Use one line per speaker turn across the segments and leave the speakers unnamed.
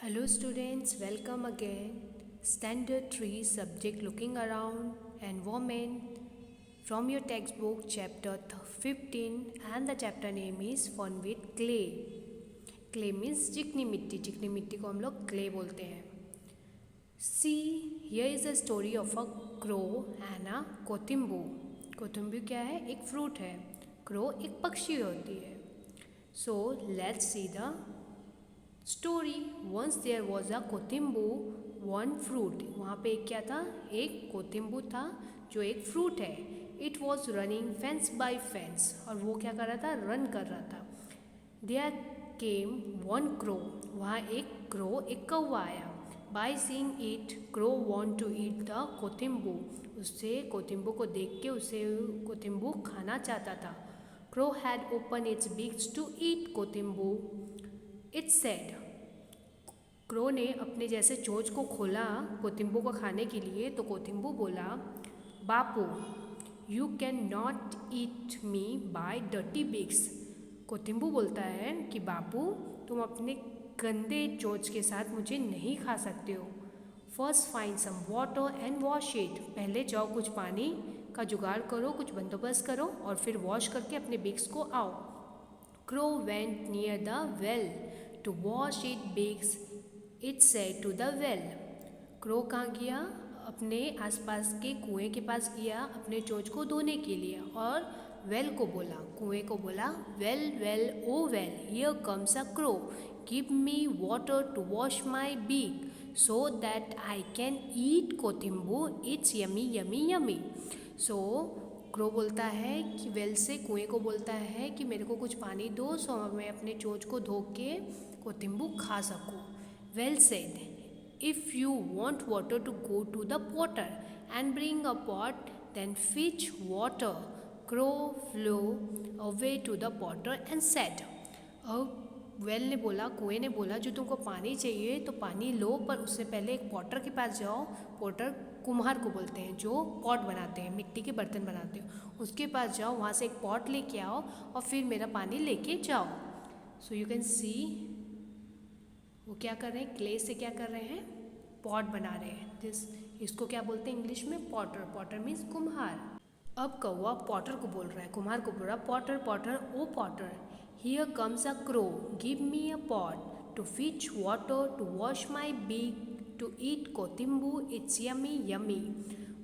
Hello students, welcome again. Standard 3 subject looking around environment from your textbook chapter 15 and the chapter name is fun with clay. Clay means चिकनी मिट्टी को हम लोग clay बोलते हैं. See, here is a story of a crow and a कोतिम्बू. कोतिम्बू क्या है? एक फ्रूट है. क्रो एक पक्षी होती है. So let's see the story. Once there was a kotimbu one fruit. वहाँ पे एक क्या था? एक कोतिम्बू था जो एक फ्रूट है. It was running fence by fence. और वो क्या कर रहा था? रन कर रहा था. There came one crow. वहाँ एक क्रो, एक कौवा आया. By seeing it crow want to eat the kotimbu. उससे कोतिम्बू को देख के उसे कोतिम्बू खाना चाहता था. Crow had open its beaks to eat kotimbu. It said. Crow ने अपने जैसे चोंच को खोला कोतिम्बू को खाने के लिए तो कोतिम्बू बोला, bapu you can not eat me by dirty beaks. कोतिम्बू बोलता है कि बापू तुम अपने गंदे चोंच के साथ मुझे नहीं खा सकते हो. First find some water and wash it. पहले जाओ कुछ पानी का जुगाड़ करो, कुछ बंदोबस्त करो और फिर वॉश करके अपने बिग्स को आओ. Crow went near the well to wash it beaks. It said to the well. Crow कहाँ गया? अपने आसपास के कुएं के पास गया अपने चोंच को धोने के लिए और वेल को बोला, कुएं को बोला, well well O well here comes a crow. Give me water to wash my beak so that I can eat kotimbu. It's yummy yummy yummy. So crow बोलता है कि वेल से कुएं को बोलता है कि मेरे को कुछ पानी दो सो मैं अपने चोंच को धो के कोतिम्बू खा सकूँ. Well said. If you want water to go to the potter and bring a pot, then fetch water. Crow flew away to the potter and said. अब वेल ने बोला, कुएं ने बोला, जो तुमको पानी चाहिए तो पानी लो, पर उससे पहले एक पॉटर के पास जाओ. पॉटर कुम्हार को बोलते हैं जो पॉट बनाते हैं, मिट्टी के बर्तन बनाते हैं. उसके पास जाओ, वहाँ से एक पॉट लेके आओ और फिर मेरा पानी लेके जाओ. सो यू कैन सी वो क्या कर रहे हैं? क्ले से क्या कर रहे हैं? पॉट बना रहे हैं. इसको क्या बोलते हैं इंग्लिश में? पॉटर. पॉटर मीन्स कुम्हार. अब कौवा पॉटर को बोल रहा है, कुम्हार को बोल रहा है, potter potter O potter here comes a crow. Give me a pot to fetch water to wash my beak to eat kotimbu. It's yummy yummy.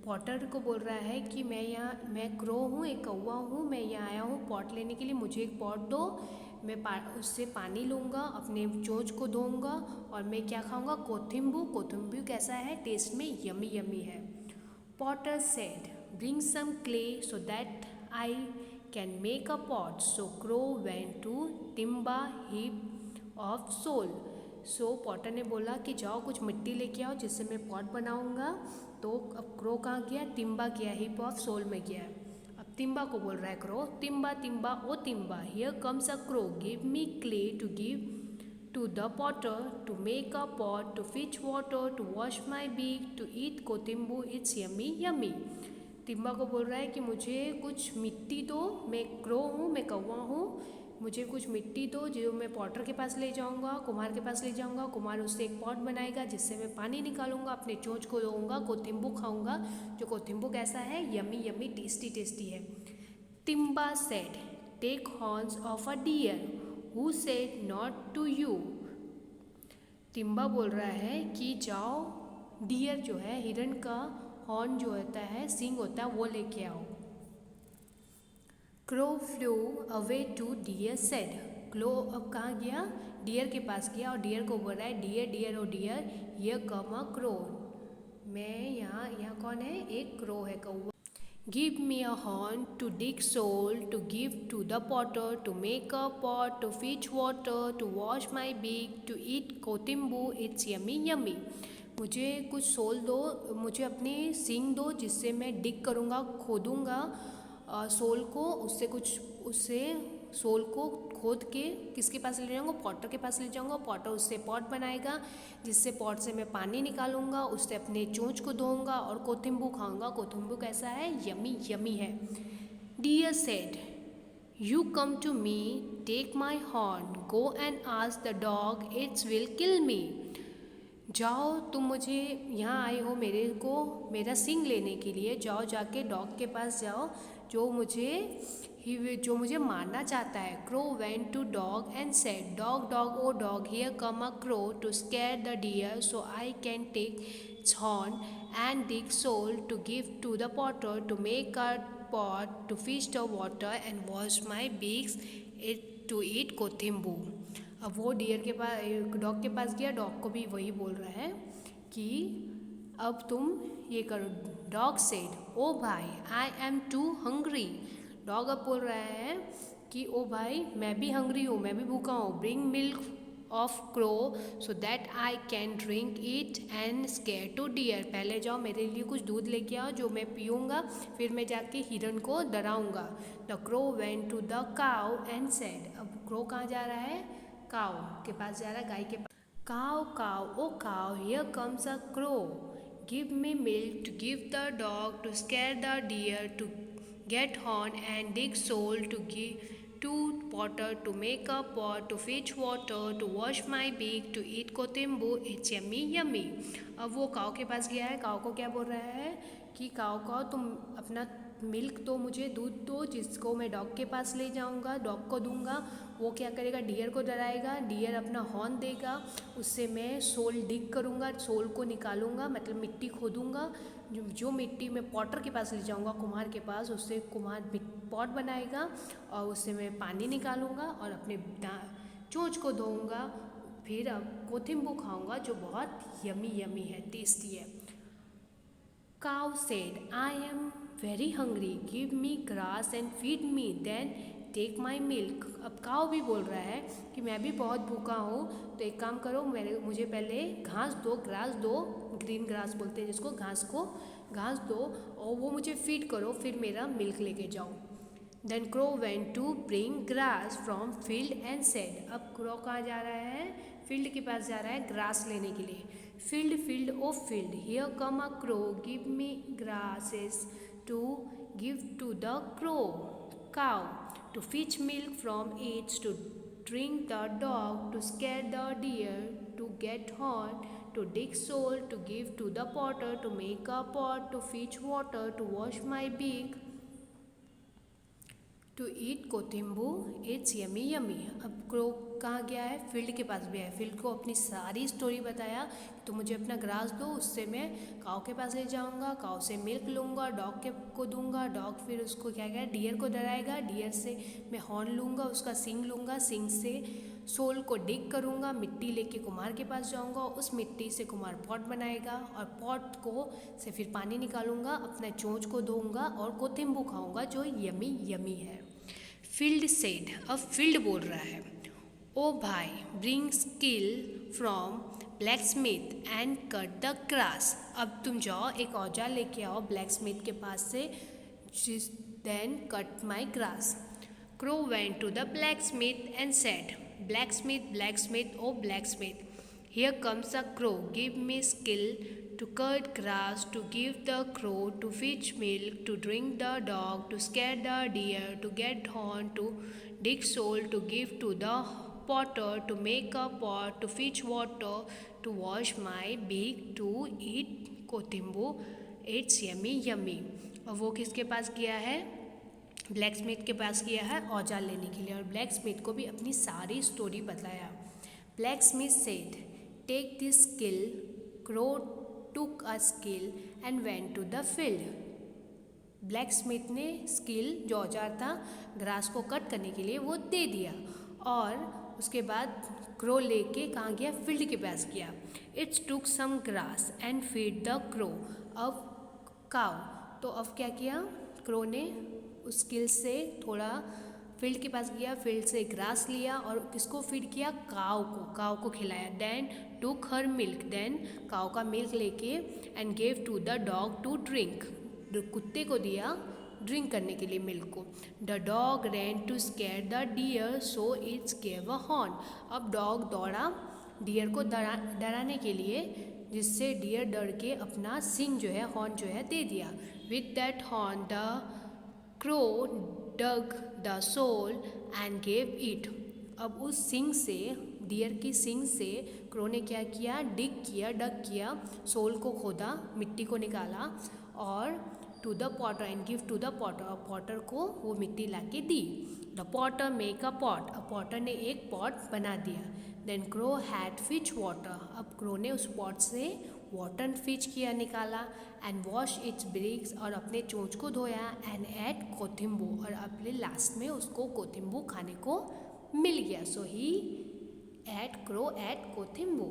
Potter को बोल रहा है कि मैं क्रो हूँ, एक कौवा हूँ, मैं यहाँ आया हूँ पॉट लेने के लिए, मुझे एक पॉट दो. मैं उससे पानी लूँगा, अपने चोंच को धोऊँगा और मैं क्या खाऊँगा? कोतिम्बू. कोतिम्बू कैसा है? टेस्ट में यमी यमी है. Potter said bring some clay so that I can make a pot. So crow went to timber heap of soil. So potter ने बोला कि जाओ कुछ मिट्टी लेके आओ जिससे मैं पॉट बनाऊँगा. तो अब क्रो कहाँ गया? तिम्बा गया, हीप ऑफ सोल में गया. अब तिम्बा को बोल रहा है crow, Timba Timba O Timba here comes a crow. Give me clay to give to the potter to make a pot to fetch water to wash my beak to eat kotimbu. It's yummy yummy. Timba को बोल रहा है कि मुझे कुछ मिट्टी दो, मैं क्रो हूँ, मैं कौवा हूँ, मुझे कुछ मिट्टी दो जो मैं पॉटर के पास ले जाऊँगा, कुम्हार के पास ले जाऊँगा. कुम्हार उससे एक पॉट बनाएगा जिससे मैं पानी निकालूंगा, अपने चोंच को धोऊँगा, कोतिम्बू खाऊंगा. जो कोतिम्बू कैसा है? यमी यमी, टेस्टी टेस्टी है. Timba said take horns of a deer who said not to you. Timba बोल रहा है कि जाओ डियर जो है, हिरन का हॉर्न जो होता है, सींग होता है, वो लेके आओ. Crow flew away to deer said. Crow अब कहाँ गया? डियर के पास गया और डियर को बोल रहा है, deer deer O deer here come a crow. मैं यहाँ कौन है? एक क्रो है, कौवा. Give me a horn to dig soil to give to the potter to make a pot to fetch water to wash my beak to eat kotimbu. It's yummy yummy. मुझे कुछ soul दो, मुझे अपनी सींग दो जिससे मैं डिग करूँगा, खोदूँगा सोल को, उससे सोल को खोद के किसके पास ले जाऊँगा? पॉटर के पास ले जाऊँगा. पॉटर उससे पॉट बनाएगा जिससे पॉट से मैं पानी निकालूंगा, उससे अपने चोंच को धोऊंगा और कोतिम्बू खाऊंगा. कोतिम्बू कैसा है? यमी यमी है. Deer said you come to me take my horn go and ask the dog it's will kill me. जाओ, तुम मुझे यहाँ आए हो मेरे को मेरा सिंग लेने के लिए, जाओ जाके डॉग के पास जाओ जो मुझे मारना चाहता है। Crow went to dog and said, dog dog O dog, here come a crow to scare the deer so I can take its horn and dig soil to give to the potter to make a pot to fish the water and wash my beaks it to eat kothimbu. अब वो dear के पास dog के पास गया, dog को भी वही बोल रहा है कि अब तुम ये करो। डॉग सेड, ओ भाई I am too hungry. Dog अब बोल रहा है कि ओ भाई मैं भी हंग्री हूँ, मैं भी भूखा हूँ। Bring milk of crow so that I can drink it and scare to deer. पहले जाओ मेरे लिए कुछ दूध लेके आओ जो मैं पीऊँगा, फिर मैं जाके हिरन को डराऊँगा। The crow went to the cow and said, अब क्रो कहाँ जा रहा है? काउ के पास जा रहा है, गाय के पास। Cow cow O cow, here comes a crow, give me milk to give the dog to scare the deer to get horn and dig soil to give to potter to make a pot to fetch water to wash my beak to eat kothimbu it's yummy yummy. अब वो काऊ के पास गया है, काऊ को क्या बोल रहा है कि काऊ तुम अपना मिल्क दो, मुझे दूध दो, जिसको मैं डॉग के पास ले जाऊंगा, डॉग को दूंगा। वो क्या करेगा? डियर को डराएगा, डियर अपना हॉर्न देगा, उससे मैं सोल डिग करूँगा, सोल को निकालूंगा, मतलब मिट्टी खोदूंगा। जो मिट्टी मैं पॉटर के पास ले जाऊंगा, कुम्हार के पास, उससे कुम्हार पॉट बनाएगा और उससे मैं पानी निकालूंगा और अपने चोंच को धोऊंगा। फिर अब कोथिम्बू खाऊंगा जो बहुत यमी यमी है, टेस्टी है। Cow said, I am very hungry. Give me grass and feed me. Then take my milk. अब काऊ भी बोल रहा है कि मैं भी बहुत भूखा हूँ, तो एक काम करो, मुझे पहले घास दो, ग्रास दो, ग्रीन ग्रास बोलते हैं जिसको, घास दो और वो मुझे फीड करो, फिर मेरा मिल्क लेके जाओ। Then crow went to bring grass from field and said, अब क्रो कहाँ जा रहा है? फील्ड के पास जा रहा है ग्रास लेने के लिए। Field field oh field, here come a crow, give me grasses to give to the crow cow to fetch milk from its to drink the dog to scare the deer to get horn to dig soil to give to the potter to make a pot to fetch water to wash my beak to eat kothimbu it's yummy yummy. अब crow कहाँ गया है? Field के पास भी है। Field को अपनी सारी स्टोरी बताया, तो मुझे अपना ग्रास दो, उससे मैं काऊ के पास ले जाऊँगा, काऊ से मिल्क लूँगा, डॉग के को दूँगा, डॉग फिर उसको क्या क्या डियर को डराएगा, डियर से मैं हॉर्न लूँगा, उसका सिंग लूँगा, सिंग से सोल को डिग करूँगा, मिट्टी लेके कुम्हार के पास जाऊँगा, उस मिट्टी से कुम्हार पॉट बनाएगा और पॉट को से फिर पानी निकालूँगा, अपने चोंच को धोऊँगा और कोथिम्बू खाऊँगा जो यमी यमी है। फील्ड सेड, अब फील्ड बोल रहा है, ओ भाई bring skill from black Smith and cut the grass. अब तुम जाओ एक औजार लेके आओ ब्लैक स्मिथ के पास से, then cut my grass. Crow went to the blacksmith and said, blacksmith oh blacksmith, here comes a crow, give me sickle to cut grass, to give the crow, to fetch milk, to drink the dog, to scare the deer, to get horn, to dig soil, to give to the potter, to make a pot, to fetch water, to wash my beak, to eat kothimbu it's yummy yummy. और वो किसके पास गया है? Black Smith के पास गया है औजार लेने के लिए, और ब्लैक स्मिथ को भी अपनी सारी स्टोरी बताया। Blacksmith said, take this skill. Crow took a skill and went to the field. Blacksmith ने स्किल जो औजार था ग्रास को कट करने के लिए वो दे दिया, और उसके बाद क्रो लेके कहाँ गया? फील्ड के पास गया। It's took some grass and feed the crow. अब काउ, तो अब क्या किया क्रो ने? उस स्किल से थोड़ा फील्ड के पास गया, फील्ड से ग्रास लिया और किसको फीड किया? काऊ को खिलाया। Then took her milk, then cow का मिल्क लेके and gave to the dog to drink, कुत्ते को दिया ड्रिंक करने के लिए मिल्क को। The dog ran to scare the deer so it's gave a horn. अब डॉग दौड़ा डियर को डराने के लिए, जिससे डियर डर के अपना सिंग जो है, हॉर्न जो है, दे दिया। With that horn the crow dug the soil and gave it. अब उस सिंग से डियर की सिंग से क्रो ने क्या किया, डग किया, सोल को खोदा, मिट्टी को निकाला और to the potter and give to the potter, potter को वो मिट्टी ला के दी। The potter make a pot, अब पॉटर ने एक पॉट बना दिया। Then crow had fetch water, अब क्रो ने उस पॉट से वाटर फिच किया, निकाला। एंड वॉश इट्स ब्रिक्स, और अपने चोंच को धोया। एंड एड कोथिम्बो, और अपने लास्ट में उसको कोथिम्बो खाने को मिल गया। So he crow had kothimbu.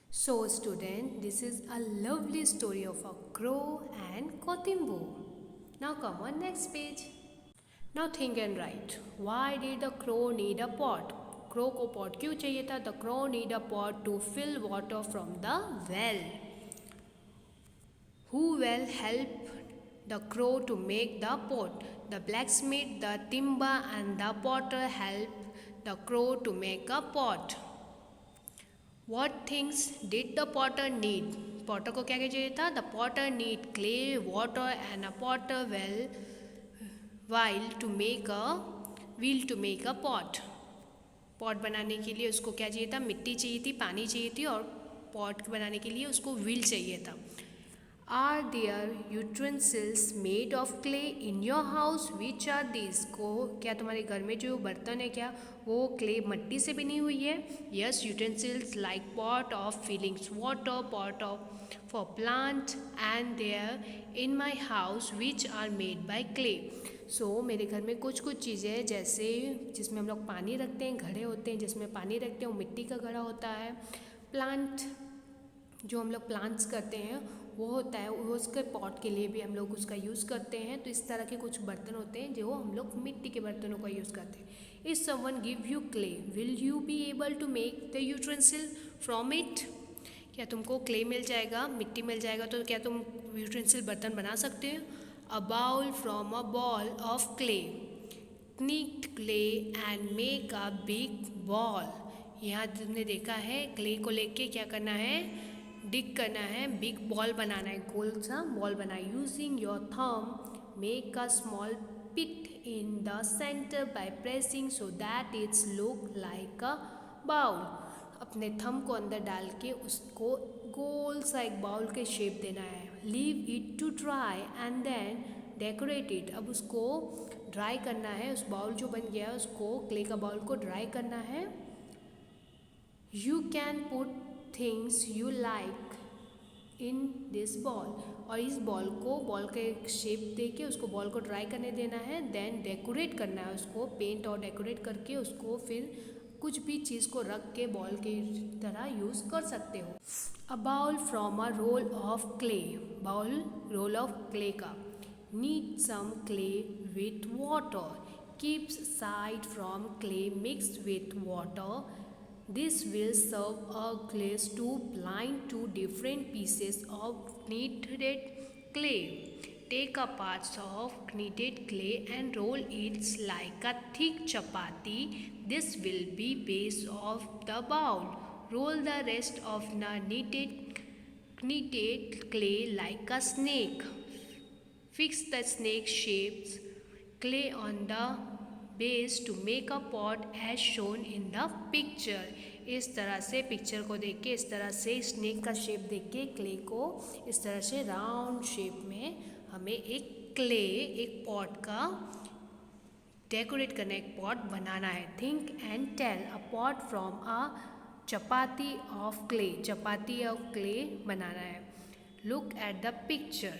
So student, this is a lovely story of a crow and Kothimbo. Now come on next page. Now think and write. Why did the crow need a pot? Crow को pot क्यों चाहिए था? The crow need a pot to fill water from the well. Who will help the crow to make the pot? The blacksmith, the timber and the potter help the crow to make a pot. What things did the potter need? Potter को क्या चाहिए था? The potter need clay, water and a potter wheel to make a pot. Pot बनाने के लिए उसको क्या चाहिए था? मिट्टी चाहिए थी, पानी चाहिए थी, और पॉट बनाने के लिए उसको व्हील चाहिए था। Are there utensils made of clay in your house? Which are these? को क्या तुम्हारे घर में जो बर्तन है क्या वो क्ले मट्टी से बनी हुई है? Yes, utensils like pot of filling water, pot of for plant, and there in my house which are made by clay. So मेरे घर में कुछ चीज़ें हैं जैसे जिसमें हम लोग पानी रखते हैं, घड़े होते हैं जिसमें पानी रखते हैं, वो मिट्टी का घड़ा होता है। प्लांट जो हम लोग प्लांट्स करते हैं वो होता है, वो उसके पॉट के लिए भी हम लोग उसका यूज़ करते हैं। तो इस तरह के कुछ बर्तन होते हैं जो हम लोग मिट्टी के बर्तनों का यूज़ करते हैं। If someone give you clay, will you be able to make the utensil from it? क्या तुमको क्ले मिल जाएगा, मिट्टी मिल जाएगा, तो क्या तुम यूटेंसिल बर्तन बना सकते हो? A bowl from a ball of clay, knead clay and make a big ball. यहाँ तुमने देखा है क्ले को लेके क्या करना है, डिग करना है, बिग बॉल बनाना है, गोल सा बॉल बनाना है। Using your thumb make a small pit in the centre by pressing so that it's look like a bowl. अपने थंब को अंदर डाल के उसको गोल सा एक बाउल के शेप देना है। Leave it to dry and then decorate it, अब उसको ड्राई करना है, उस बाउल जो बन गया है उसको, क्ले का बाउल को ड्राई करना है। You can put things you like in this ball, और इस बॉल को बॉल का एक शेप दे के उसको बॉल को ड्राई करने देना है। देन डेकोरेट करना है उसको, पेंट और डेकोरेट करके उसको फिर कुछ भी चीज़ को रख के बॉल की तरह यूज़ कर सकते हो। A bowl from a roll of clay, bowl roll of clay का। Need some clay with water, keeps side from clay mixed with water. This will serve a glaze to blind two different pieces of kneaded clay. Take a parts of kneaded clay and roll it like a thick chapati. This will be base of the bowl. Roll the rest of the kneaded clay like a snake. Fix the snake shapes clay on the base to make a pot as shown in the picture. इस तरह से picture को देख के, इस तरह से snake का शेप देख के क्ले को इस तरह से राउंड शेप में हमें एक पॉट का डेकोरेट करना, एक पॉट बनाना है। Think and tell, a pot from a chapati of clay, chapati of clay बनाना है। Look at the picture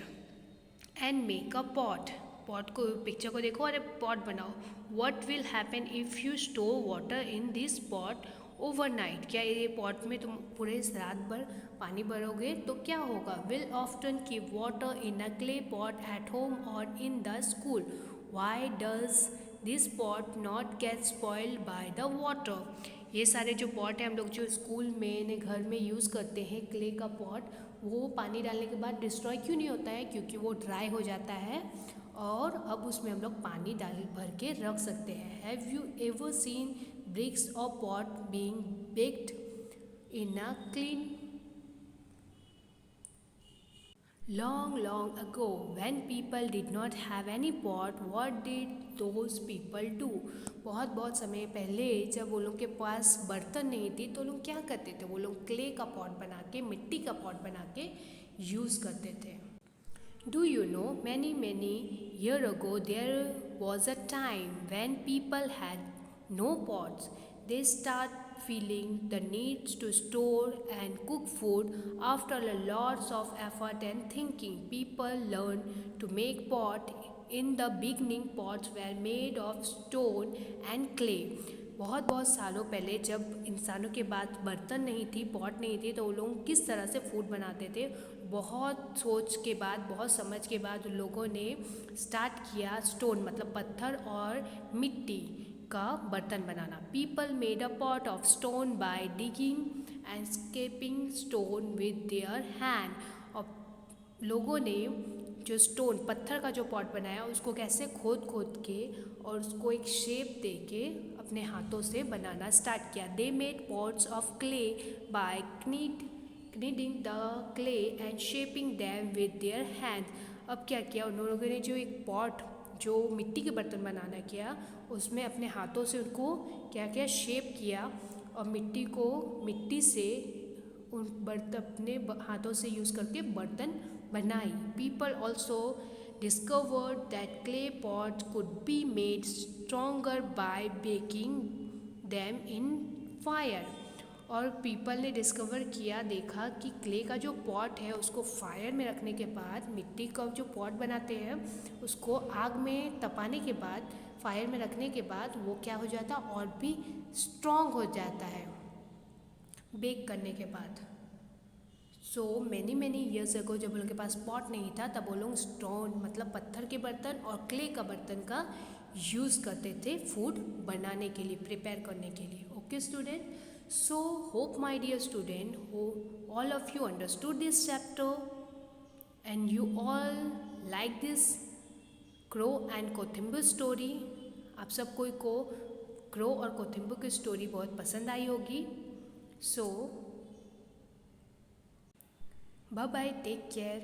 and make a pot, pot को, पिक्चर को देखो और पॉट बनाओ। What will happen if you store water in this pot overnight, क्या ये pot में तुम पूरे रात भर पानी भरोगे तो क्या होगा? Will often keep water in a clay pot at home और in the school. Why does this pot not get spoiled by the water? ये सारे जो पॉट हैं हम लोग जो स्कूल में घर में यूज़ करते हैं क्ले का पॉट, वो पानी डालने के बाद डिस्ट्रॉय क्यों नहीं होता है? क्योंकि वो ड्राई हो जाता है और अब उसमें हम लोग पानी डाल भर के रख सकते हैं। Have you ever seen bricks or pot being baked in a clean? Long ago, when people did not have any pot, what did those people do. बहुत बहुत समय पहले जब वो लोग के पास बर्तन नहीं थी तो लोग क्या करते थे, वो लोग क्ले का पॉट बना के, मिट्टी का पॉट बना के यूज़ करते थे. Do you know, many years ago there was a time when people had no pots. They start feeling the need to store and cook food. After a lots of effort and thinking, people learned to make pot. In the beginning, pots were made of stone and clay. बहुत बहुत सालों पहले जब इंसानों के पास बर्तन नहीं थी, पॉट नहीं थी, तो वो लोग किस तरह से फूड बनाते थे. बहुत सोच के बाद, बहुत समझ के बाद उन लोगों ने स्टार्ट किया स्टोन मतलब पत्थर और मिट्टी का बर्तन बनाना. People made a pot of stone by digging and scraping stone with their hand. और लोगों ने जो स्टोन पत्थर का जो पॉट बनाया उसको कैसे खोद के और उसको एक शेप दे के अपने हाथों से बनाना स्टार्ट किया. They made pots of clay by kneading the clay and shaping them with their hands. अब क्या किया उन लोगों ने, जो एक पॉट जो मिट्टी के बर्तन बनाना किया उसमें अपने हाथों से उनको क्या क्या शेप किया और मिट्टी से उन बर्तन अपने हाथों से यूज़ करके बर्तन बनाई. People also discovered that clay pots could be made stronger by baking them in fire. और पीपल ने डिस्कवर किया, देखा कि क्ले का जो पॉट है उसको फायर में रखने के बाद, मिट्टी का जो पॉट बनाते हैं उसको आग में तपाने के बाद, फायर में रखने के बाद वो क्या हो जाता और भी स्ट्रॉन्ग हो जाता है बेक करने के बाद. सो मैनी ईयर्स अगो जब उनके पास पॉट नहीं था तब वो लोग स्टोन मतलब पत्थर के बर्तन और क्ले का बर्तन का यूज़ करते थे फूड बनाने के लिए, प्रिपेयर करने के लिए. Okay student, so hope my dear student, all of you understood this chapter and you all like this crow and कोथिंबू story. आप सब कोई को क्रो और कोथिंबू की स्टोरी बहुत पसंद आई होगी. सो बाय बाय, टेक केयर.